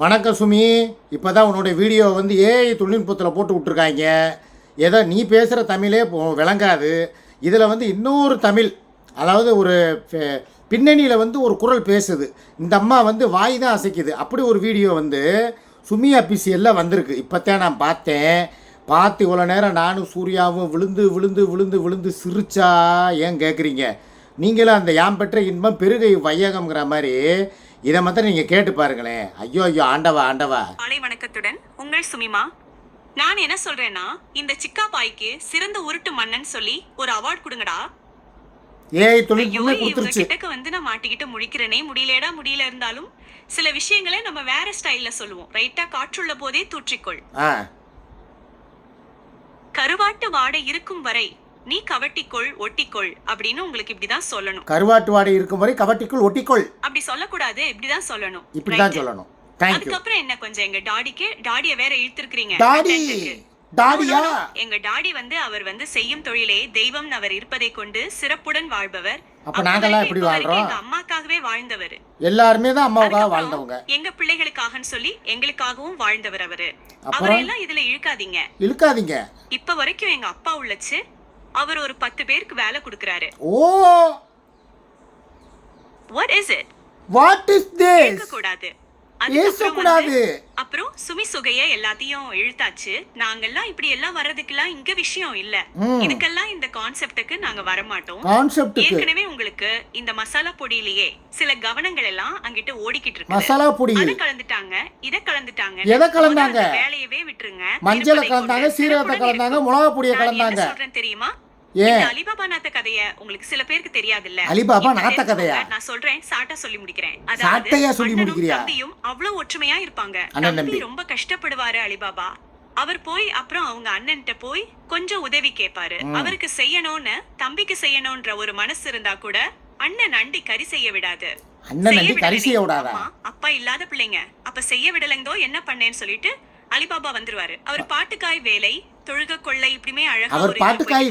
வணக்கம் சுமி. இப்போ தான் உன்னோட வீடியோ வந்து ஏஐ தொழில்நுட்பத்தில் போட்டு விட்ருக்காங்க. ஏதோ நீ பேசுகிற தமிழே விளங்காது. இதில் வந்து இன்னொரு தமிழ், அதாவது ஒரு பின்னணியில் வந்து ஒரு குரல் பேசுது. இந்த அம்மா வந்து வாய் தான் அசைக்குது. அப்படி ஒரு வீடியோ வந்து சுமி அபிஷியலில் வந்திருக்கு. இப்போத்தான் நான் பார்த்து இவ்வளோ நேரம் நானும் சூர்யாவும் விழுந்து விழுந்து விழுந்து விழுந்து சிரிச்சா ஏன் கேட்குறீங்க? நீங்களும் அந்த யாம் பெற்ற இன்பம் பெருகை வையகம்ங்கிற மாதிரி இதை மாத்திரம் நீங்கள் கேட்டு பாருங்களேன். ஐயோ ஐயோ, ஆண்டவா ஆண்டவா. காலை வணக்கத்துடன் உங்கள் சுமிமா. நான் என்ன சொல்றேன்னா, இந்த சிக்கா பாய்க்கு சிறந்த உருட்டு மன்னன் சொல்லி ஒரு அவார்ட் கொடுங்கடா. ஏஐ தொழில்நுட்பமே கொடுத்துருச்சு. கிட்டக்க வந்து நான் மாட்டிக்கிட்டு முடிக்கிறேனே, முடியல இருந்தாலும் சில விஷயங்களை நம்ம வேற ஸ்டைல்ல சொல்லுவோம். ரைட்டா? காற்றுள்ள போதே தூற்றிக்கொள். கருவாட்டு வாடை இருக்கும் வரை நீ கவட்டிக்கொள் ஒட்டிக்கொள் அப்படின்னு உங்களுக்கு இப்படிதான் சொல்லணும். கருவாட்டு வாடை இருக்கும் வரை கவட்டிக்குள் ஒட்டிக்கொள் அப்படி சொல்லக்கூடாது, இப்படிதான் சொல்லணும். இப்படிதான் சொல்லணும். அதுக்கப்புறம் என்ன, கொஞ்சம் எங்க டாடிய வேற இழுத்திருக்கீங்க. டாடியா? எங்க டாடி வந்து அவர் வந்து செய்யும் தொழிலே தெய்வம் அவர் இருப்பதை கொண்டு சிறப்புடன் வாழ்பவர். அப்ப நாங்கெல்லாம் எப்படி வாழ்றோம்? எங்க அம்மாக்காகவே வாழ்ந்தவர். எல்லாருமே தான் அம்மாவுக்காக வாழ்ந்தவங்க. எங்க பிள்ளைகளுக்காகன்னு சொல்லி எங்களுக்காகவும் வாழ்ந்தவர் அவரு. அவரெல்லாம் இதுல இழுக்காதீங்க. இப்ப வரைக்கும் எங்க அப்பா உள்ளச்சு அவர் ஒரு 10 பேருக்கு வேலை கொடுக்கறாரு. ஓ, what is it? what is this? கூடாது. அப்புறம் சுமி சுகைய எல்லாத்தையும் இழுத்தாச்சு. நாங்கெல்லாம் இப்படி எல்லாம் வர்றதுக்கெல்லாம் இங்க விஷயம் இல்ல. இதுக்கெல்லாம் இந்த கான்செப்டுக்கு நாங்க வர மாட்டோம். ஏற்கனவே உங்களுக்கு இந்த மசாலா பொடியிலேயே சில கவனங்கள் எல்லாம் அங்கிட்டு ஓடிக்கிட்டு இருக்கு. மசாலா பொடி அத கலந்துட்டாங்க, இத கலந்துட்டாங்க. எதை கலந்தாங்க? வேலையவே விட்டுருங்க. மஞ்சளை கலந்தாங்க, சீரகத்தை கலந்தாங்க, மிளகா பொடியை கலந்தாங்க. சொல்றேன் தெரியுமா? அலிபாபா நாத்த கதைய உங்களுக்கு சில பேருக்கு தெரியாதுல்ல. அலிபாபா நாத்த கதையா? நான் சொல்றேன், சாட்டா சொல்லி முடிக்கிறேன். தம்பியும் அவ்வளவு ஒற்றுமையா இருப்பாங்க. தம்பி ரொம்ப கஷ்டப்படுவாரு அலிபாபா. அவர் போய் அப்புறம் அவங்க அண்ணன்ட்ட போய் கொஞ்சம் உதவி கேட்பாரு. அவருக்கு செய்யணும்னு, தம்பிக்கு செய்யணும்ன்ற ஒரு மனசு இருந்தா கூட அண்ணன் அண்டி கறி செய்ய விடாது. அப்பா இல்லாத பிள்ளைங்க, அப்ப செய்ய விடலங்கோ என்ன பண்ணேன்னு சொல்லிட்டு அலிபாபா வந்துருவாரு. அவர் பாட்டுக்காய் வேலை, தொழுக கொள்ளை, இப்படிமே அழகா பாட்டுக்காய்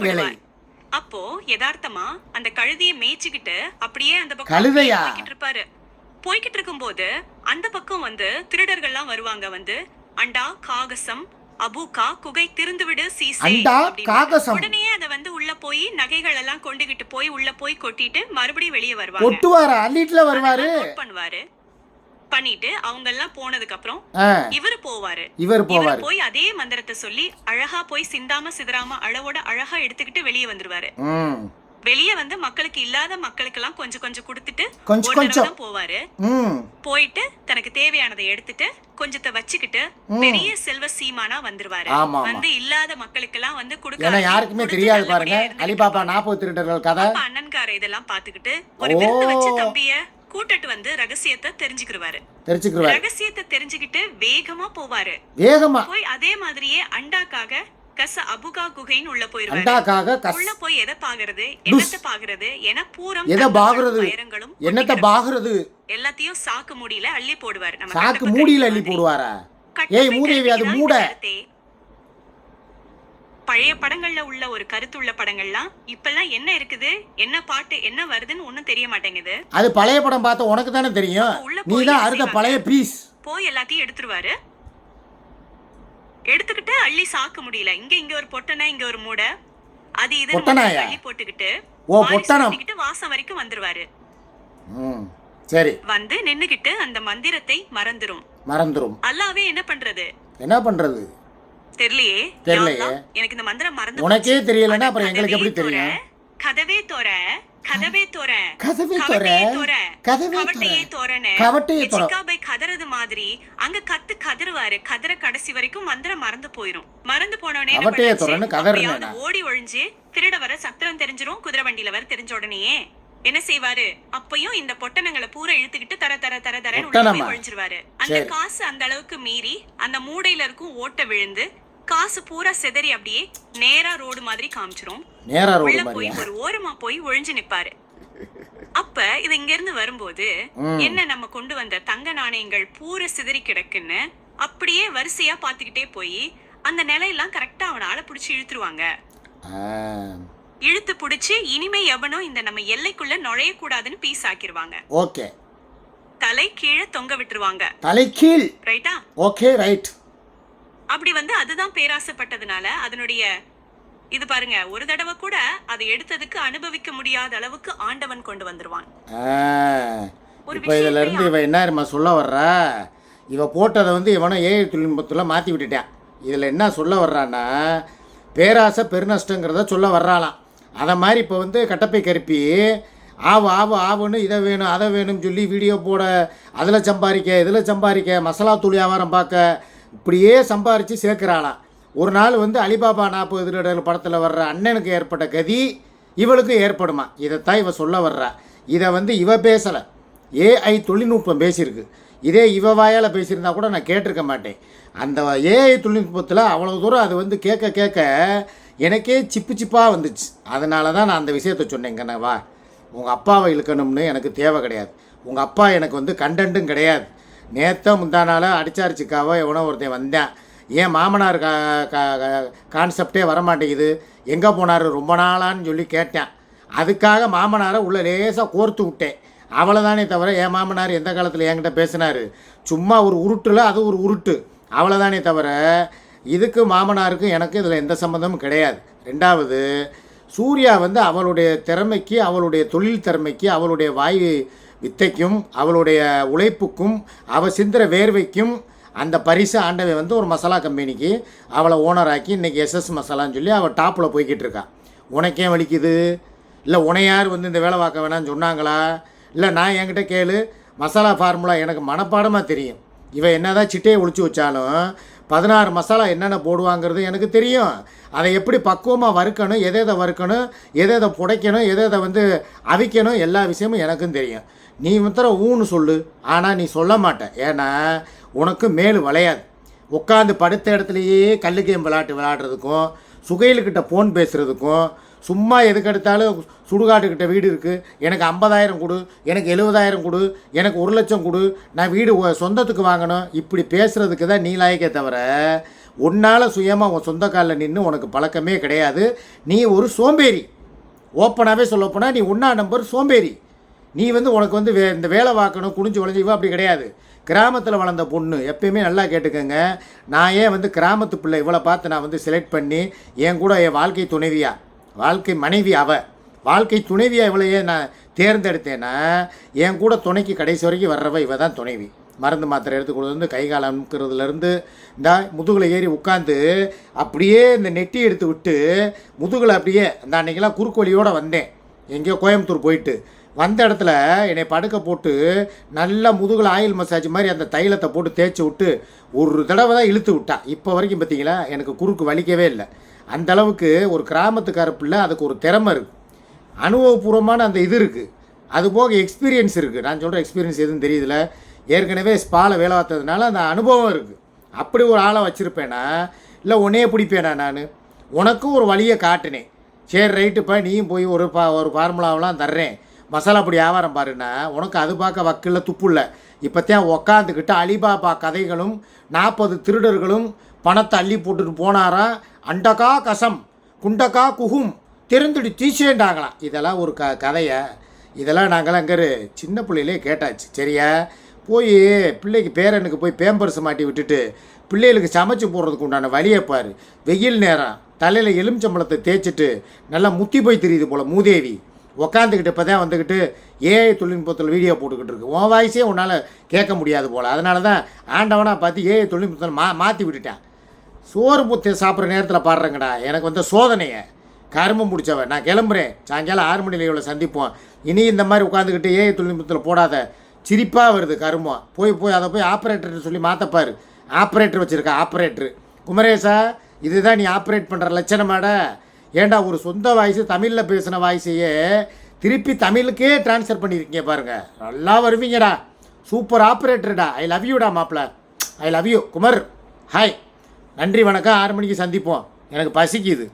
வேலை. அப்போ யதார்த்தமா அந்த கழுதையை மேய்ச்சிக்கிட்டு அப்படியே அந்த பக்கம் போய்கிட்டு இருப்பாரு. போய்கிட்டு இருக்கும் போது அந்த பக்கம் வந்து திருடர்கள்லாம் வருவாங்க. வந்து அண்டா காகசம் அபூகா குகை திறந்து விடு சீசே. உடனே அத வந்து உள்ள போய் நகைகள் எல்லாம் கொண்டுகிட்டு போய் உள்ள போய் கொட்டிட்டு மறுபடியும் வெளியே வருவாரு. பண்ணுவாரு. பண்ணிட்டு அவங்க எல்லாம் போனதுக்கு அப்புறம் இவர் போய் அதே மந்திரத்தை சொல்லி அழகா போய் சிந்தாம சிதறாம அளவோட அழகா எடுத்துக்கிட்டு வெளியே வந்துருவாரு. வெளியே வந்து மக்களுக்கு இல்லாத மக்களுக்கு எல்லாம் கொஞ்சம் கொஞ்சம் கொடுத்துட்டு கொஞ்சம் போவாரு. போயிட்டு தனக்கு தேவையானதை எடுத்துட்டு கொஞ்சத்தை வச்சுக்கிட்டு பெரிய செல்வ சீமானா வந்துருவாரு. வந்து இல்லாத மக்களுக்கு எல்லாம் வந்து கொடுக்க யாருக்குமே தெரியாது பாருங்க. அலிபாபா 40 திருடர்கள் கதை. அண்ணன்கார இதெல்லாம் பாத்துக்கிட்டு ஒரு விருந்து வச்சு தம்பிய கூட்டிட்டு வந்து ரகசியத்தை தெரிஞ்சுக்குவாரு. ரகசியத்தை தெரிஞ்சுக்கிட்டு வேகமா போவாரு. போய் அதே மாதிரியே அண்டாக்காக கச அபுகா குகைன்னு உள்ள போயிருவாரு. உள்ள போய் எதை பாக்குறது, என்னத்தை பாக்குறது என பூரம் என்னத்தை பாக்குறது எல்லாத்தையும் சாக்கு மூடியில அள்ளி போடுவாரு. சாக்கு மூடியில அள்ளி போடுவாரா? ஏய் மூதேவி, அது மூட. பழைய படங்கள்ல உள்ள ஒரு கருத்துள்ள படங்கள்லாம் இப்பெல்லாம் என்ன இருக்குது, என்ன பாட்டு என்ன வருதுன்னு ஒண்ணும் தெரிய மாட்டேங்குது. அது பழைய படம் பார்த்த உனக்கு தானே தெரியும். நீதான் அறுத பழைய பீஸ். போய் எல்லாத்தையும் எடுத்துருவாரு. எடுத்துக்கிட்டு அள்ளி சாக்க முடியல. இங்க ஒரு பொட்டனை, இங்க ஒரு மூட, அது இது அள்ளி போட்டுக்கிட்டு வாசம் வரைக்கும் வந்துருவாரு. சரி, வந்து நின்னுகிட்டு அந்த மந்திரத்தை மறந்துரும். அல்லாவே என்ன பண்றது தெரியலையே. எனக்கு இந்த மந்திரம் மறந்து உனக்கே தெரியலன்னா அப்புறம் எங்களுக்கு எப்படி தெரியும்? கதவே தோற கதறது மாதிரி அங்க கதறுவாரு. கதற கடைசி வரைக்கும் மந்திரம் மறந்து போயிரும். மறந்து போனோடனே ஓடி ஒழிஞ்சு திருட வர சத்திரம் தெரிஞ்சிரும். குதிரை வண்டியில வர தெரிஞ்ச உடனே என்ன செய்வாரு? அப்பயும் இந்த பொட்டணங்களை பூரா இழுத்துக்கிட்டு தர ஒழிஞ்சிருவாரு. அந்த காசு அந்த அளவுக்கு மீறி அந்த மூடையில இருக்கும் ஓட்ட விழுந்து காசு பூரா செதறி அப்படியே நேரா ரோடு மாதிரி காமிச்சிரும். உள்ள போய் ஒரு ஓரமா போய் ஒழிஞ்சு நிப்பாரு. அப்ப இது இங்க இருந்து வரும்போது என்ன, நம்ம கொண்டு வந்த தங்க நாணயங்கள் பூரா சிதறி கிடக்குன்னு அப்படியே வரிசையா பாத்துக்கிட்டே போய் அந்த நிலையெல்லாம் கரெக்டா அவனால புடிச்சு இழுத்துருவாங்க. இழுத்து புடிச்சு இனிமே எவனோ இந்த நம்ம எல்லைக்குள்ள நுழைய கூடாதுன்னு பீஸ் ஆக்கிருவாங்க. தலை கீழே தொங்க விட்டுருவாங்க. தலைக்கீழ். ரைட்டா? Okay, right. அப்படி வந்து அதுதான் பேராசைப்பட்டதுனால அதனுடைய இது பாருங்க, ஒரு தடவை கூட அதை எடுத்ததுக்கு அனுபவிக்க முடியாத அளவுக்கு ஆண்டவன் கொண்டு வந்துருவான். ஒரு இப்போ இதுல இருந்து இவ என்ன சொல்ல வர்றா, இவ போட்டதை வந்து இவனை ஏஐ தொழில்நுட்பத்தில் மாற்றி விட்டுட்டான். இதில் என்ன சொல்ல வர்றான்னா, பேராசை பெருநஷ்டங்கிறத சொல்ல வர்றாளாம். அதை மாதிரி இப்போ வந்து கட்டப்பை கருப்பி ஆவுன்னு இதை வேணும் அதை வேணும்னு சொல்லி வீடியோ போட, அதில் சம்பாதிக்க இதில் சம்பாதிக்க, மசாலா தூள் வியாபாரம் பார்க்க, இப்படியே சம்பாரித்து சேர்க்குறாளாம். ஒரு நாள் வந்து அலிபாபா 40 திருடர்கள் படத்தில் வர்ற அண்ணனுக்கு ஏற்பட்ட கதி இவளுக்கு ஏற்படுமா? இதைத்தான் இவ சொல்ல வர்றா. இதை வந்து இவ பேசலை, ஏஐ தொழில்நுட்பம் பேசியிருக்கு. இதே இவ வாயால் பேசியிருந்தா கூட நான் கேட்டிருக்க மாட்டேன். அந்த ஏஐ தொழில்நுட்பத்தில் அவ்வளோ தூரம் அது வந்து கேட்க எனக்கே சிப்பாக வந்துச்சு. அதனால தான் நான் அந்த விஷயத்த சொன்னேங்க. வா, உங்கள் அப்பாவை இழுக்கணும்னு எனக்கு தேவை கிடையாது. உங்கள் அப்பா எனக்கு வந்து கண்டென்ட்டும் கிடையாது. நேற்ற முந்தானால அடிச்சாரிச்சிக்காவோ எவனோ ஒருத்தன் வந்தேன். ஏன் மாமனார் கான்செப்டே வரமாட்டேங்குது, எங்கே போனார் ரொம்ப நாளான்னு சொல்லி கேட்டேன். அதுக்காக மாமனாரை உள்ள லேசாக கோர்த்து விட்டேன். அவ்வளோதானே தவிர என் மாமனார் எந்த காலத்தில் என்கிட்ட பேசினார், சும்மா ஒரு உருட்டில் அது ஒரு உருட்டு, அவ்வளோதானே தவிர இதுக்கு மாமனாருக்கும் எனக்கு இதில் எந்த சம்மந்தமும் கிடையாது. ரெண்டாவது, சூர்யா வந்து அவளுடைய திறமைக்கு, அவளுடைய தொழில் திறமைக்கு, அவளுடைய வாய் வித்தைக்கும், அவளுடைய உழைப்புக்கும், அவள் சிந்துற வேர்வைக்கும் அந்த பரிசு ஆண்டவன் வந்து ஒரு மசாலா கம்பெனிக்கு அவளை ஓனராக்கி இன்றைக்கி எஸ்எஸ் மசாலான்னு சொல்லி அவள் டாப்பில் போய்கிட்டு இருக்கா. உனக்கே வலிக்குது இல்லை, உனையார் வந்து இந்த வேலை பார்க்க வேணான்னு சொன்னாங்களா? இல்லை நான் என்கிட்ட கேளு, மசாலா ஃபார்முலா எனக்கு மனப்பாடமாக தெரியும். இவன் என்ன தான் சிட்டையை ஒழிச்சு வச்சாலும் 16 மசாலா என்னென்ன போடுவாங்கிறது எனக்கு தெரியும். அதை எப்படி பக்குவமாக வறுக்கணும், எதை வறுக்கணும், எதை புடைக்கணும், எதை வந்து அவிக்கணும், எல்லா விஷயமும் எனக்கும் தெரியும். நீ மாத்திரம் ஊன்னு சொல்லு, ஆனால் நீ சொல்ல மாட்டேன். ஏன்னா உனக்கு மேல் வளையாது. உட்காந்து படுத்த இடத்துலையே கல்லு கேம் விளையாடுறதுக்கும், சுகையில்கிட்ட ஃபோன் பேசுகிறதுக்கும், சும்மா எதுக்கு எடுத்தாலும் சுடுகாட்டுக்கிட்ட வீடு இருக்குது, எனக்கு 50,000 கொடு, எனக்கு 70,000 கொடு, எனக்கு 1 லட்சம் கொடு, நான் வீடு சொந்தத்துக்கு வாங்கணும், இப்படி பேசுகிறதுக்கு தான் நீ லாயக்கே தவிர உன்னால் சுயமாக உன் சொந்த காலில் நின்று உனக்கு பழக்கமே கிடையாது. நீ ஒரு சோம்பேறி. ஓப்பனாகவே சொல்லப்போனால் நீ 1ஆம் நம்பர் சோம்பேறி. நீ வந்து உனக்கு வந்து இந்த வேலை பார்க்கணும் குனிஞ்சு வளைஞ்சிவா அப்படி கிடையாது. கிராமத்தில் வளர்ந்த பொண்ணு எப்பயுமே நல்லா கேட்டுக்கோங்க. நான் ஏன் வந்து கிராமத்து பிள்ளை இவளை பார்த்து நான் வந்து செலக்ட் பண்ணி என் கூட என் வாழ்க்கை துணைவியா, வாழ்க்கை மனைவி வாழ்க்கை துணைவியா இவளையே நான் தேர்ந்தெடுத்தேன்னா, என் கூட துணைக்கு கடைசி வரைக்கும் வர்றவ இவ தான் துணைவி. மருந்து மாத்திரை எடுத்து கொண்டு வந்து கை கால் அமுக்கிறதுலேருந்து இந்த முதுகில் ஏறி உட்காந்து அப்படியே இந்த நெட்டி எடுத்து விட்டு முதுகில் அப்படியே அந்த அன்றைக்கெல்லாம் குறுக்கு வழியோடு வந்தேன். எங்கேயோ கோயம்புத்தூர் போயிட்டு வந்த இடத்துல என்னை படுக்க போட்டு நல்லா முதுகில் ஆயில் மசாஜ் மாதிரி அந்த தைலத்தை போட்டு தேய்ச்சி விட்டு ஒரு தடவை தான் இழுத்து விட்டா. இப்போ வரைக்கும் பார்த்தீங்களா எனக்கு குறுக்கு வலிக்கவே இல்லை. அந்தளவுக்கு ஒரு கிராமத்துக்கார பிள்ளை, அதுக்கு ஒரு திறமை இருக்குது, அனுபவபூர்வமான அந்த இது இருக்குது, அதுபோக எக்ஸ்பீரியன்ஸ் இருக்குது. நான் சொல்கிற எக்ஸ்பீரியன்ஸ் எதுவும் தெரியுதுல, ஏற்கனவே ஸ்பாவில் வேலை பார்த்ததுனால அந்த அனுபவம் இருக்குது. அப்படி ஒரு ஆளை வச்சுருப்பேனா இல்லை உன்னையே பிடிப்பேனா? நான் உனக்கும் ஒரு வழியை காட்டினேன். சரி ரைட்டுப்பா, நீயும் போய் ஒரு ஃபார்முலாவெலாம் தர்றேன், மசாலா பொடி வியாபாரம் பாருன்னா உனக்கு அது பார்க்க வக்கில் துப்பு இல்லை. இப்போத்தான் உக்காந்துக்கிட்டு அலிபாபா கதைகளும் 40 திருடர்களும் பணத்தை அள்ளி போட்டுட்டு போனாரா, அண்டக்கா கசம் குண்டக்கா குகும் தெரிந்துடி தீசேண்டாங்களாம். இதெல்லாம் ஒரு கதையை, இதெல்லாம் நாங்களாம் அங்கே சின்ன பிள்ளையிலே கேட்டாச்சு. சரியா? போய் பிள்ளைக்கு பேரனுக்கு போய் பேம்பர்ஸ் மாட்டி விட்டுட்டு பிள்ளைகளுக்கு சமைச்சு போடுறதுக்கு உண்டான வழியை பாரு. வெயில் நேரம் தலையில் எலுமிச்சம்பழத்தை தேய்ச்சிட்டு நல்லா முத்தி போய் தெரியுது போல் மூதேவி உக்காந்துக்கிட்டு இப்போ தான் வந்துக்கிட்டு ஏஐ தொழில்நுட்பத்தில் வீடியோ போட்டுக்கிட்டு இருக்கு. உன் வாய்ஸே உன்னால் கேட்க முடியாது போல். அதனால தான் ஆண்டவனாக பார்த்து ஏஐ தொழில்நுட்பத்தில் மாற்றி விட்டுட்டேன். சோறு புத்தை சாப்பிட்ற நேரத்தில் பாடுறேங்கடா, எனக்கு வந்து சோதனையை கரும்பு முடிச்சவன். நான் கிளம்புறேன், சாயங்காலம் 6 மணியில் இவ்வளோ சந்திப்போம். இனி இந்த மாதிரி உட்காந்துக்கிட்டு ஏஐ தொழில்நுட்பத்தில் போடாத, சிரிப்பாக வருது கரும்பம். போய் அதை போய் ஆப்ரேட்டர்னு சொல்லி மாற்றப்பார். ஆப்ரேட்டர் வச்சுருக்கா, ஆப்ரேட்ரு குமரேசா, இதுதான் நீ ஆப்ரேட் பண்ணுற லட்சணமாட. ஏண்டா ஒரு சொந்த வாய்ஸு தமிழில் பேசின வாய்ஸையே திருப்பி தமிழுக்கே ட்ரான்ஸ்ஃபர் பண்ணியிருக்கீங்க பாருங்கள். நல்லா வருவீங்கடா, சூப்பர் ஆப்ரேட்டர்டா. ஐ லவ் யூடா மாப்பிள்ள, I love you Kumar. Hi, நன்றி வணக்கம். 6 மணிக்கு சந்திப்போம், எனக்கு பசிக்குது.